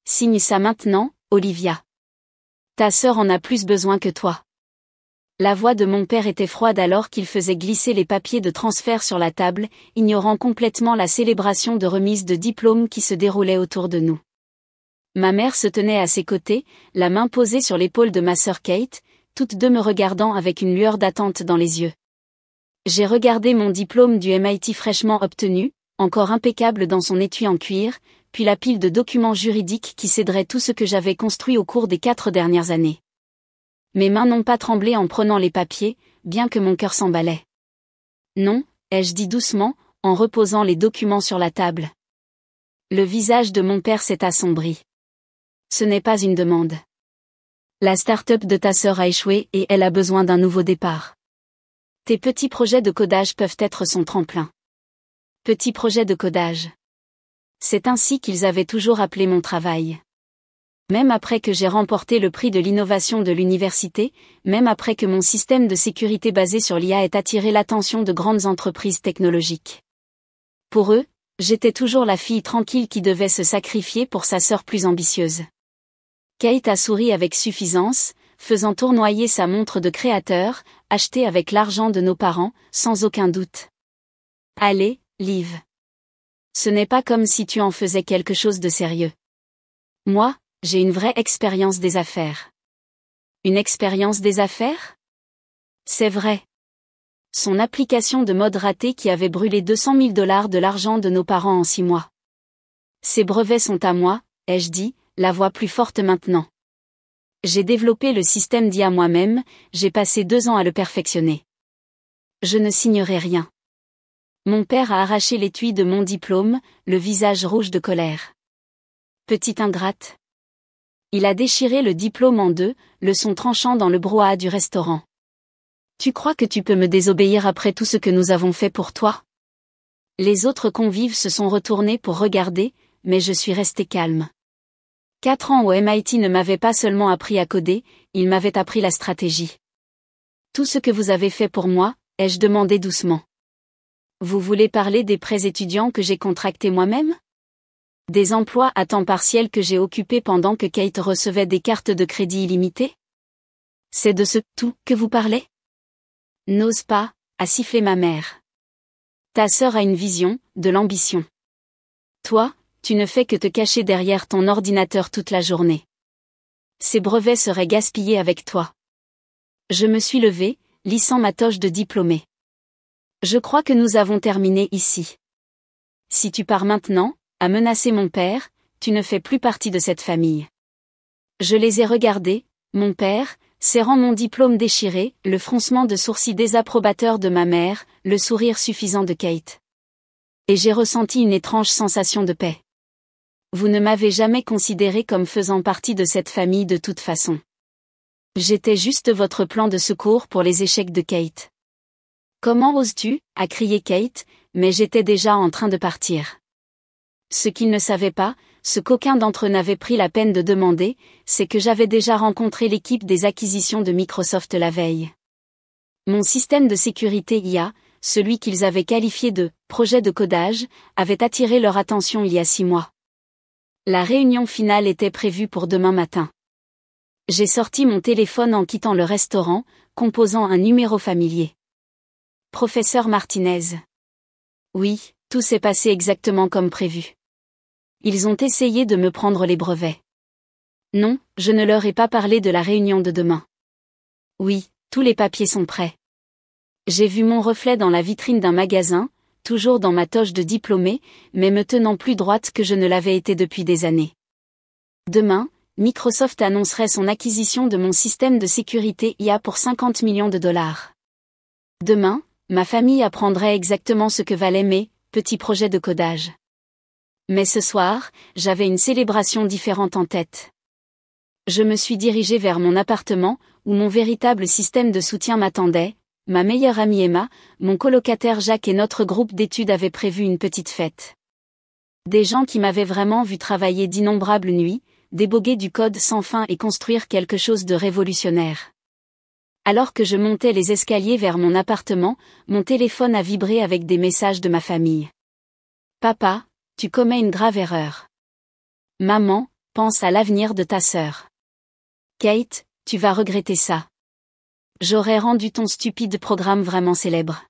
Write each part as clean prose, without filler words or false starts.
Signe ça maintenant, Olivia. Ta sœur en a plus besoin que toi. La voix de mon père était froide alors qu'il faisait glisser les papiers de transfert sur la table, ignorant complètement la célébration de remise de diplôme qui se déroulait autour de nous. Ma mère se tenait à ses côtés, la main posée sur l'épaule de ma sœur Kate, toutes deux me regardant avec une lueur d'attente dans les yeux. J'ai regardé mon diplôme du MIT fraîchement obtenu, encore impeccable dans son étui en cuir, puis la pile de documents juridiques qui céderait tout ce que j'avais construit au cours des 4 dernières années. Mes mains n'ont pas tremblé en prenant les papiers, bien que mon cœur s'emballait. Non, ai-je dit doucement, en reposant les documents sur la table. Le visage de mon père s'est assombri. Ce n'est pas une demande. La start-up de ta sœur a échoué et elle a besoin d'un nouveau départ. Tes petits projets de codage peuvent être son tremplin. Petits projets de codage. C'est ainsi qu'ils avaient toujours appelé mon travail. Même après que j'ai remporté le prix de l'innovation de l'université, même après que mon système de sécurité basé sur l'IA ait attiré l'attention de grandes entreprises technologiques. Pour eux, j'étais toujours la fille tranquille qui devait se sacrifier pour sa sœur plus ambitieuse. Kate a souri avec suffisance, faisant tournoyer sa montre de créateur, achetée avec l'argent de nos parents, sans aucun doute. Allez, Liv. Ce n'est pas comme si tu en faisais quelque chose de sérieux. Moi, j'ai une vraie expérience des affaires. Une expérience des affaires? C'est vrai. Son application de mode raté qui avait brûlé $200 000 de l'argent de nos parents en 6 mois. Ces brevets sont à moi, ai-je dit, la voix plus forte maintenant. J'ai développé le système d'IA moi-même, j'ai passé 2 ans à le perfectionner. Je ne signerai rien. Mon père a arraché l'étui de mon diplôme, le visage rouge de colère. Petite ingrate. Il a déchiré le diplôme en 2, le son tranchant dans le brouhaha du restaurant. Tu crois que tu peux me désobéir après tout ce que nous avons fait pour toi? Les autres convives se sont retournés pour regarder, mais je suis restée calme. 4 ans au MIT ne m'avaient pas seulement appris à coder, ils m'avaient appris la stratégie. Tout ce que vous avez fait pour moi, ai-je demandé doucement. Vous voulez parler des prêts étudiants que j'ai contractés moi-même? Des emplois à temps partiel que j'ai occupés pendant que Kate recevait des cartes de crédit illimitées? C'est de ce « tout » que vous parlez? N'ose pas, a sifflé ma mère. Ta sœur a une vision, de l'ambition. Toi, tu ne fais que te cacher derrière ton ordinateur toute la journée. Ces brevets seraient gaspillés avec toi. Je me suis levée, lissant ma toge de diplômée. Je crois que nous avons terminé ici. Si tu pars maintenant, a menacé mon père, tu ne fais plus partie de cette famille. Je les ai regardés, mon père, serrant mon diplôme déchiré, le froncement de sourcils désapprobateur de ma mère, le sourire suffisant de Kate. Et j'ai ressenti une étrange sensation de paix. Vous ne m'avez jamais considéré comme faisant partie de cette famille de toute façon. J'étais juste votre plan de secours pour les échecs de Kate. Comment oses-tu, a crié Kate, mais j'étais déjà en train de partir. Ce qu'ils ne savaient pas, ce qu'aucun d'entre eux n'avait pris la peine de demander, c'est que j'avais déjà rencontré l'équipe des acquisitions de Microsoft la veille. Mon système de sécurité IA, celui qu'ils avaient qualifié de « projet de codage », avait attiré leur attention il y a 6 mois. La réunion finale était prévue pour demain matin. J'ai sorti mon téléphone en quittant le restaurant, composant un numéro familier. Professeur Martinez. Oui, tout s'est passé exactement comme prévu. Ils ont essayé de me prendre les brevets. Non, je ne leur ai pas parlé de la réunion de demain. Oui, tous les papiers sont prêts. J'ai vu mon reflet dans la vitrine d'un magasin, toujours dans ma toge de diplômée, mais me tenant plus droite que je ne l'avais été depuis des années. Demain, Microsoft annoncerait son acquisition de mon système de sécurité IA pour $50 millions. Demain, ma famille apprendrait exactement ce que valaient mes petits projets de codage. Mais ce soir, j'avais une célébration différente en tête. Je me suis dirigée vers mon appartement, où mon véritable système de soutien m'attendait. Ma meilleure amie Emma, mon colocataire Jacques et notre groupe d'études avaient prévu une petite fête. Des gens qui m'avaient vraiment vu travailler d'innombrables nuits, déboguer du code sans fin et construire quelque chose de révolutionnaire. Alors que je montais les escaliers vers mon appartement, mon téléphone a vibré avec des messages de ma famille. Papa, tu commets une grave erreur. Maman, pense à l'avenir de ta sœur. Kate, tu vas regretter ça. J'aurais rendu ton stupide programme vraiment célèbre.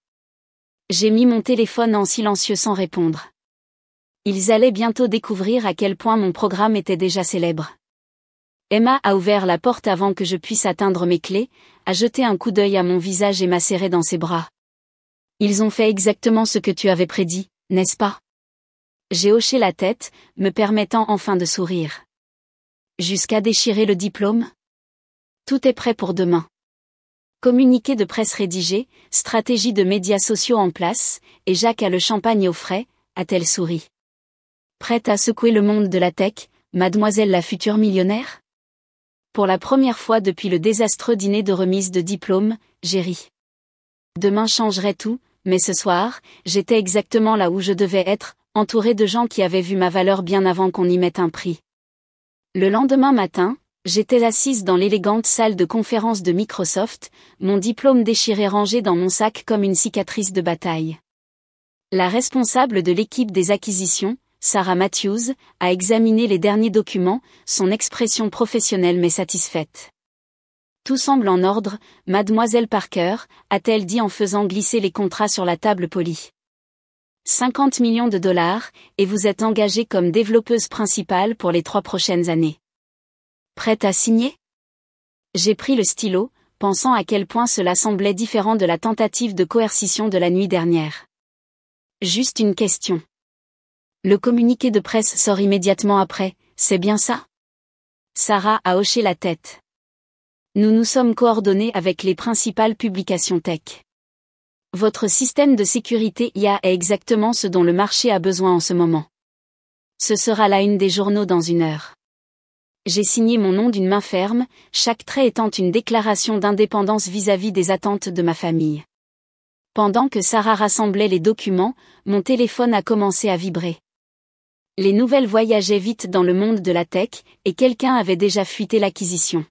J'ai mis mon téléphone en silencieux sans répondre. Ils allaient bientôt découvrir à quel point mon programme était déjà célèbre. Emma a ouvert la porte avant que je puisse atteindre mes clés, a jeté un coup d'œil à mon visage et m'a serré dans ses bras. Ils ont fait exactement ce que tu avais prédit, n'est-ce pas? J'ai hoché la tête, me permettant enfin de sourire. Jusqu'à déchirer le diplôme? Tout est prêt pour demain. Communiqué de presse rédigé, stratégie de médias sociaux en place, et Jacques a le champagne au frais, a-t-elle souri. Prête à secouer le monde de la tech, mademoiselle la future millionnaire? Pour la première fois depuis le désastreux dîner de remise de diplôme, j'ai ri. Demain changerait tout, mais ce soir, j'étais exactement là où je devais être, entourée de gens qui avaient vu ma valeur bien avant qu'on y mette un prix. Le lendemain matin, j'étais assise dans l'élégante salle de conférence de Microsoft, mon diplôme déchiré rangé dans mon sac comme une cicatrice de bataille. La responsable de l'équipe des acquisitions, Sarah Matthews, a examiné les derniers documents, son expression professionnelle m'est satisfaite. Tout semble en ordre, mademoiselle Parker, a-t-elle dit en faisant glisser les contrats sur la table polie. 50 millions de dollars, et vous êtes engagée comme développeuse principale pour les 3 prochaines années. Prête à signer? J'ai pris le stylo, pensant à quel point cela semblait différent de la tentative de coercition de la nuit dernière. Juste une question. Le communiqué de presse sort immédiatement après, c'est bien ça? Sarah a hoché la tête. Nous nous sommes coordonnés avec les principales publications tech. Votre système de sécurité IA est exactement ce dont le marché a besoin en ce moment. Ce sera la une des journaux dans 1 heure. J'ai signé mon nom d'une main ferme, chaque trait étant une déclaration d'indépendance vis-à-vis des attentes de ma famille. Pendant que Sarah rassemblait les documents, mon téléphone a commencé à vibrer. Les nouvelles voyageaient vite dans le monde de la tech, et quelqu'un avait déjà fuité l'acquisition.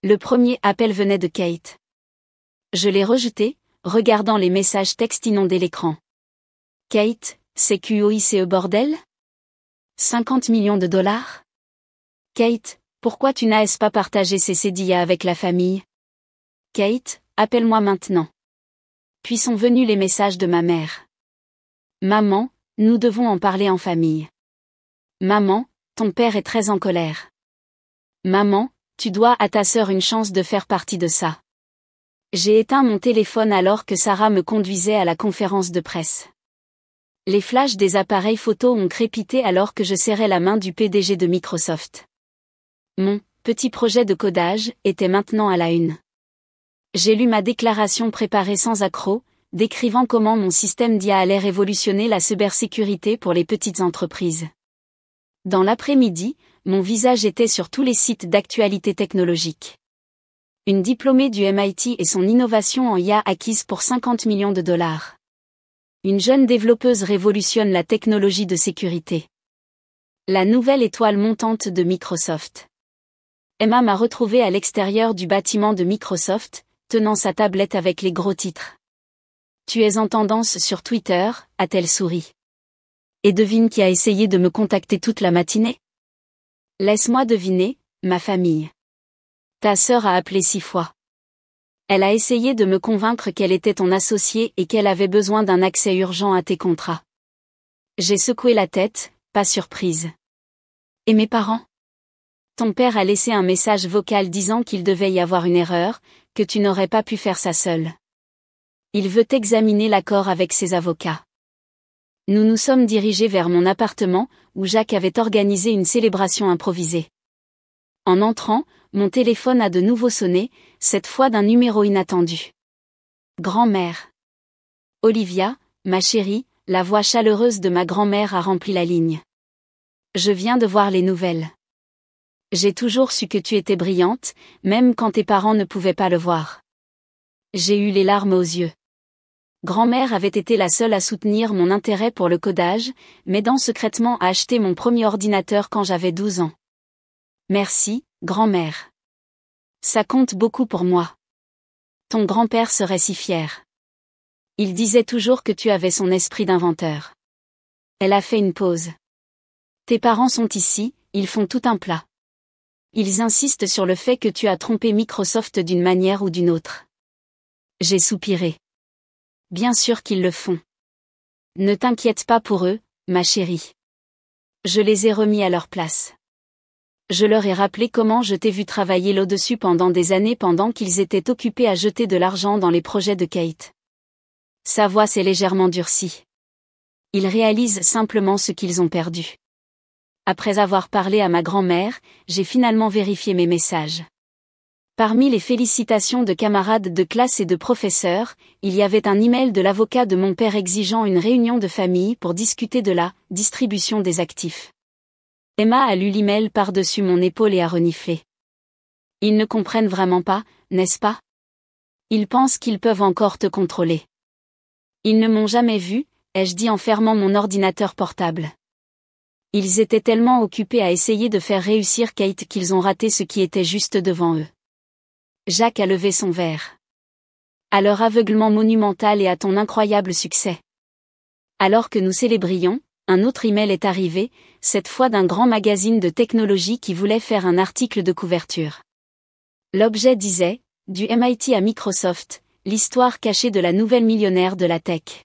Le premier appel venait de Kate. Je l'ai rejeté, regardant les messages textes inonder l'écran. Kate, c'est QOICE bordel? 50 millions de dollars? Kate, pourquoi tu n'as pas partagé ces CDIA avec la famille? Kate, appelle-moi maintenant. Puis sont venus les messages de ma mère. Maman, nous devons en parler en famille. Maman, ton père est très en colère. Maman, tu dois à ta sœur une chance de faire partie de ça. J'ai éteint mon téléphone alors que Sarah me conduisait à la conférence de presse. Les flashs des appareils photo ont crépité alors que je serrais la main du PDG de Microsoft. Mon petit projet de codage était maintenant à la une. J'ai lu ma déclaration préparée sans accroc, décrivant comment mon système d'IA allait révolutionner la cybersécurité pour les petites entreprises. Dans l'après-midi, mon visage était sur tous les sites d'actualité technologique. Une diplômée du MIT et son innovation en IA acquise pour 50 millions de dollars. Une jeune développeuse révolutionne la technologie de sécurité. La nouvelle étoile montante de Microsoft. Emma m'a retrouvée à l'extérieur du bâtiment de Microsoft, tenant sa tablette avec les gros titres. Tu es en tendance sur Twitter, a-t-elle souri. Et devine qui a essayé de me contacter toute la matinée? Laisse-moi deviner, ma famille. Ta sœur a appelé 6 fois. Elle a essayé de me convaincre qu'elle était ton associée et qu'elle avait besoin d'un accès urgent à tes contrats. J'ai secoué la tête, pas surprise. Et mes parents? Ton père a laissé un message vocal disant qu'il devait y avoir une erreur, que tu n'aurais pas pu faire ça seul. Il veut examiner l'accord avec ses avocats. Nous nous sommes dirigés vers mon appartement, où Jacques avait organisé une célébration improvisée. En entrant, mon téléphone a de nouveau sonné, cette fois d'un numéro inattendu. Grand-mère. Olivia, ma chérie, la voix chaleureuse de ma grand-mère a rempli la ligne. Je viens de voir les nouvelles. J'ai toujours su que tu étais brillante, même quand tes parents ne pouvaient pas le voir. J'ai eu les larmes aux yeux. Grand-mère avait été la seule à soutenir mon intérêt pour le codage, m'aidant secrètement à acheter mon premier ordinateur quand j'avais 12 ans. Merci, grand-mère. Ça compte beaucoup pour moi. Ton grand-père serait si fier. Il disait toujours que tu avais son esprit d'inventeur. Elle a fait une pause. Tes parents sont ici, ils font tout un plat. Ils insistent sur le fait que tu as trompé Microsoft d'une manière ou d'une autre. J'ai soupiré. Bien sûr qu'ils le font. Ne t'inquiète pas pour eux, ma chérie. Je les ai remis à leur place. Je leur ai rappelé comment je t'ai vu travailler là-dessus pendant des années pendant qu'ils étaient occupés à jeter de l'argent dans les projets de Kate. Sa voix s'est légèrement durcie. Ils réalisent simplement ce qu'ils ont perdu. Après avoir parlé à ma grand-mère, j'ai finalement vérifié mes messages. Parmi les félicitations de camarades de classe et de professeurs, il y avait un email de l'avocat de mon père exigeant une réunion de famille pour discuter de la distribution des actifs. Emma a lu l'email par-dessus mon épaule et a reniflé. Ils ne comprennent vraiment pas, n'est-ce pas? Ils pensent qu'ils peuvent encore te contrôler. Ils ne m'ont jamais vu, ai-je dit en fermant mon ordinateur portable. Ils étaient tellement occupés à essayer de faire réussir Kate qu'ils ont raté ce qui était juste devant eux. Jacques a levé son verre. À leur aveuglement monumental et à ton incroyable succès. Alors que nous célébrions, un autre email est arrivé, cette fois d'un grand magazine de technologie qui voulait faire un article de couverture. L'objet disait « Du MIT à Microsoft, l'histoire cachée de la nouvelle millionnaire de la tech ».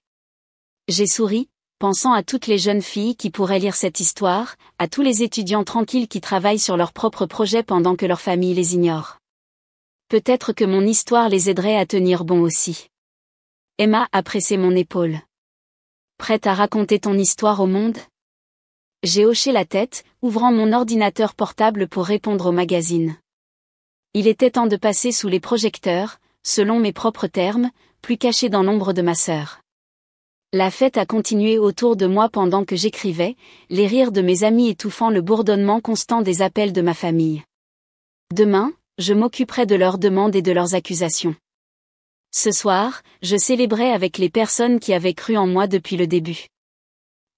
J'ai souri, pensant à toutes les jeunes filles qui pourraient lire cette histoire, à tous les étudiants tranquilles qui travaillent sur leurs propres projets pendant que leur famille les ignore. Peut-être que mon histoire les aiderait à tenir bon aussi. Emma a pressé mon épaule. Prête à raconter ton histoire au monde? J'ai hoché la tête, ouvrant mon ordinateur portable pour répondre au magazine. Il était temps de passer sous les projecteurs, selon mes propres termes, plus caché dans l'ombre de ma sœur. La fête a continué autour de moi pendant que j'écrivais, les rires de mes amis étouffant le bourdonnement constant des appels de ma famille. Demain, je m'occuperai de leurs demandes et de leurs accusations. Ce soir, je célébrais avec les personnes qui avaient cru en moi depuis le début.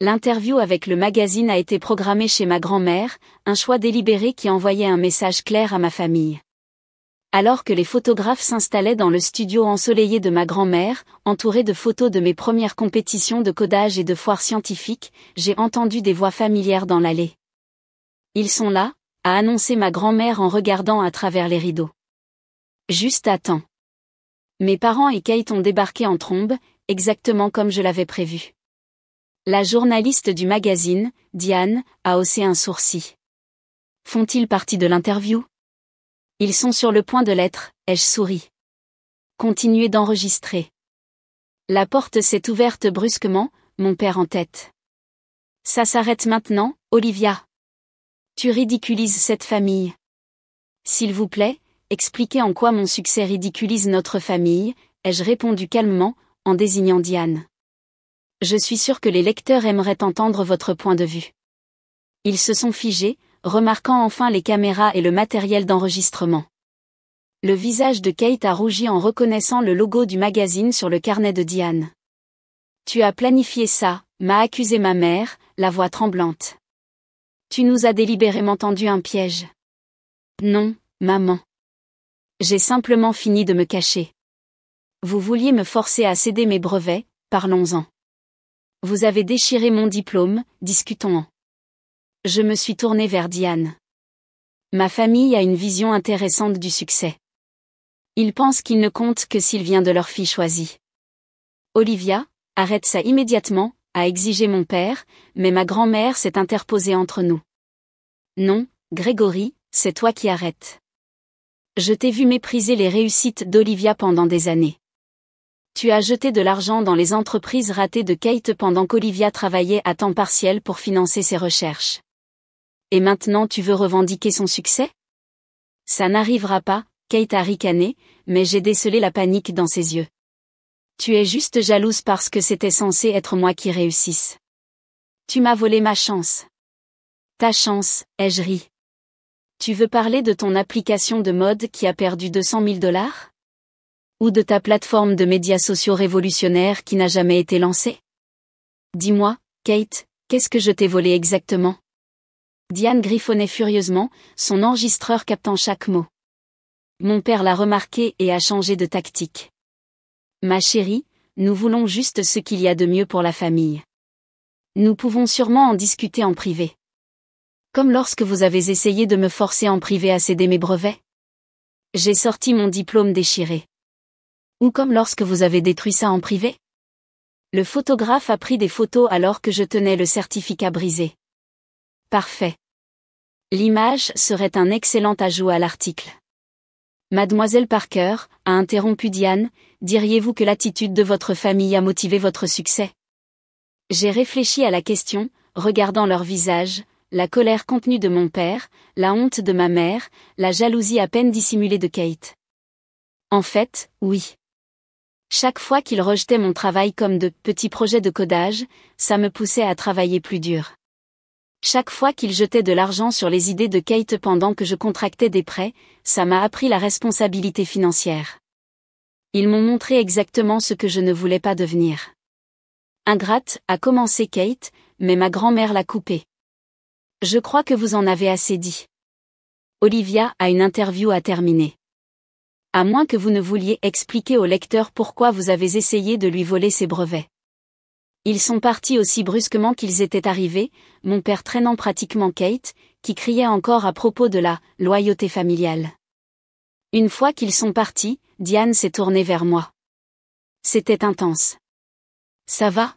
L'interview avec le magazine a été programmée chez ma grand-mère, un choix délibéré qui envoyait un message clair à ma famille. Alors que les photographes s'installaient dans le studio ensoleillé de ma grand-mère, entouré de photos de mes premières compétitions de codage et de foires scientifiques, j'ai entendu des voix familières dans l'allée. Ils sont là, a annoncé ma grand-mère en regardant à travers les rideaux. Juste à temps. Mes parents et Kate ont débarqué en trombe, exactement comme je l'avais prévu. La journaliste du magazine, Diane, a haussé un sourcil. Font-ils partie de l'interview? Ils sont sur le point de l'être, ai-je souri. Continuez d'enregistrer. La porte s'est ouverte brusquement, mon père en tête. Ça s'arrête maintenant, Olivia. Tu ridiculises cette famille. S'il vous plaît, expliquez en quoi mon succès ridiculise notre famille, ai-je répondu calmement, en désignant Diane. Je suis sûre que les lecteurs aimeraient entendre votre point de vue. Ils se sont figés, remarquant enfin les caméras et le matériel d'enregistrement. Le visage de Kate a rougi en reconnaissant le logo du magazine sur le carnet de Diane. Tu as planifié ça, m'a accusé ma mère, la voix tremblante. Tu nous as délibérément tendu un piège. Non, maman. J'ai simplement fini de me cacher. Vous vouliez me forcer à céder mes brevets, parlons-en. Vous avez déchiré mon diplôme, discutons-en. Je me suis tournée vers Diane. Ma famille a une vision intéressante du succès. Ils pensent qu'il ne compte que s'il vient de leur fille choisie. Olivia, arrête ça immédiatement, a exigé mon père, mais ma grand-mère s'est interposée entre nous. Non, Grégory, c'est toi qui arrêtes. Je t'ai vu mépriser les réussites d'Olivia pendant des années. Tu as jeté de l'argent dans les entreprises ratées de Kate pendant qu'Olivia travaillait à temps partiel pour financer ses recherches. Et maintenant tu veux revendiquer son succès? Ça n'arrivera pas, Kate a ricané, mais j'ai décelé la panique dans ses yeux. Tu es juste jalouse parce que c'était censé être moi qui réussisse. Tu m'as volé ma chance. Ta chance, ai-je ri. Tu veux parler de ton application de mode qui a perdu 200 000 $? Ou de ta plateforme de médias sociaux révolutionnaire qui n'a jamais été lancée? Dis-moi, Kate, qu'est-ce que je t'ai volé exactement? Diane griffonnait furieusement, son enregistreur captant chaque mot. Mon père l'a remarqué et a changé de tactique. Ma chérie, nous voulons juste ce qu'il y a de mieux pour la famille. Nous pouvons sûrement en discuter en privé. Comme lorsque vous avez essayé de me forcer en privé à céder mes brevets. J'ai sorti mon diplôme déchiré. Ou comme lorsque vous avez détruit ça en privé. Le photographe a pris des photos alors que je tenais le certificat brisé. Parfait. L'image serait un excellent ajout à l'article. Mademoiselle Parker, a interrompu Diane, diriez-vous que l'attitude de votre famille a motivé votre succès? J'ai réfléchi à la question, regardant leur visage, la colère contenue de mon père, la honte de ma mère, la jalousie à peine dissimulée de Kate. En fait, oui. Chaque fois qu'il rejetait mon travail comme de petits projets de codage, ça me poussait à travailler plus dur. Chaque fois qu'il jetait de l'argent sur les idées de Kate pendant que je contractais des prêts, ça m'a appris la responsabilité financière. Ils m'ont montré exactement ce que je ne voulais pas devenir. Ingrate, a commencé Kate, mais ma grand-mère l'a coupée. Je crois que vous en avez assez dit. Olivia a une interview à terminer. À moins que vous ne vouliez expliquer au lecteur pourquoi vous avez essayé de lui voler ses brevets. Ils sont partis aussi brusquement qu'ils étaient arrivés, mon père traînant pratiquement Kate, qui criait encore à propos de la loyauté familiale. Une fois qu'ils sont partis, Diane s'est tournée vers moi. C'était intense. Ça va?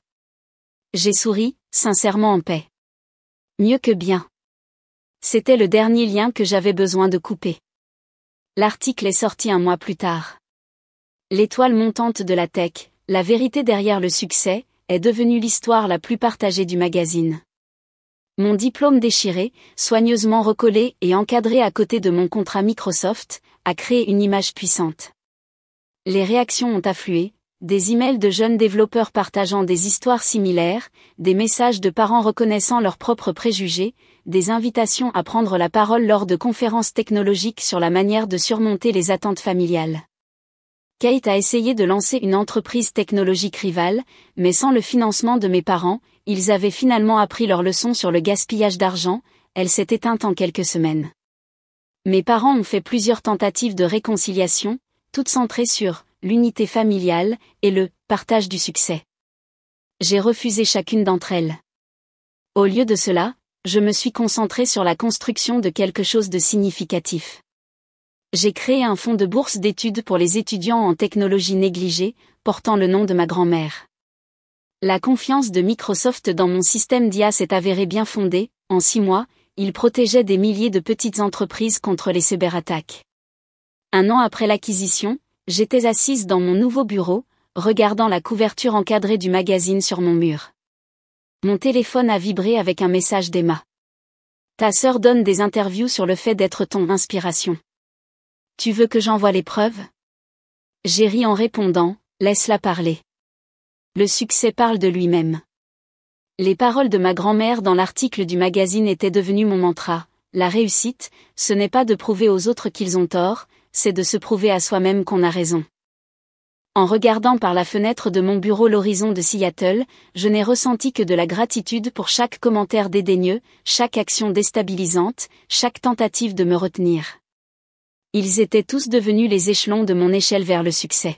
J'ai souri, sincèrement en paix. Mieux que bien. C'était le dernier lien que j'avais besoin de couper. L'article est sorti un mois plus tard. L'étoile montante de la tech, la vérité derrière le succès, est devenue l'histoire la plus partagée du magazine. Mon diplôme déchiré, soigneusement recollé et encadré à côté de mon contrat Microsoft, a créé une image puissante. Les réactions ont afflué, des emails de jeunes développeurs partageant des histoires similaires, des messages de parents reconnaissant leurs propres préjugés, des invitations à prendre la parole lors de conférences technologiques sur la manière de surmonter les attentes familiales. Kate a essayé de lancer une entreprise technologique rivale, mais sans le financement de mes parents, ils avaient finalement appris leur leçon sur le gaspillage d'argent, elle s'est éteinte en quelques semaines. Mes parents ont fait plusieurs tentatives de réconciliation, toutes centrées sur l'unité familiale et le partage du succès. J'ai refusé chacune d'entre elles. Au lieu de cela, je me suis concentré sur la construction de quelque chose de significatif. J'ai créé un fonds de bourse d'études pour les étudiants en technologie négligée, portant le nom de ma grand-mère. La confiance de Microsoft dans mon système d'IA s'est avérée bien fondée. En 6 mois, il protégeait des milliers de petites entreprises contre les cyberattaques. 1 an après l'acquisition, j'étais assise dans mon nouveau bureau, regardant la couverture encadrée du magazine sur mon mur. Mon téléphone a vibré avec un message d'Emma. Ta sœur donne des interviews sur le fait d'être ton inspiration. Tu veux que j'envoie les preuves? J'ai ri en répondant, laisse-la parler. Le succès parle de lui-même. Les paroles de ma grand-mère dans l'article du magazine étaient devenues mon mantra. La réussite, ce n'est pas de prouver aux autres qu'ils ont tort, c'est de se prouver à soi-même qu'on a raison. En regardant par la fenêtre de mon bureau l'horizon de Seattle, je n'ai ressenti que de la gratitude pour chaque commentaire dédaigneux, chaque action déstabilisante, chaque tentative de me retenir. Ils étaient tous devenus les échelons de mon échelle vers le succès.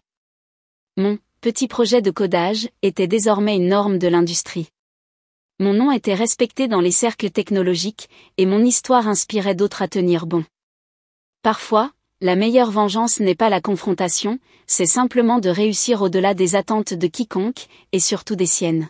Mon petit projet de codage était désormais une norme de l'industrie. Mon nom était respecté dans les cercles technologiques, et mon histoire inspirait d'autres à tenir bon. Parfois, la meilleure vengeance n'est pas la confrontation, c'est simplement de réussir au-delà des attentes de quiconque, et surtout des siennes.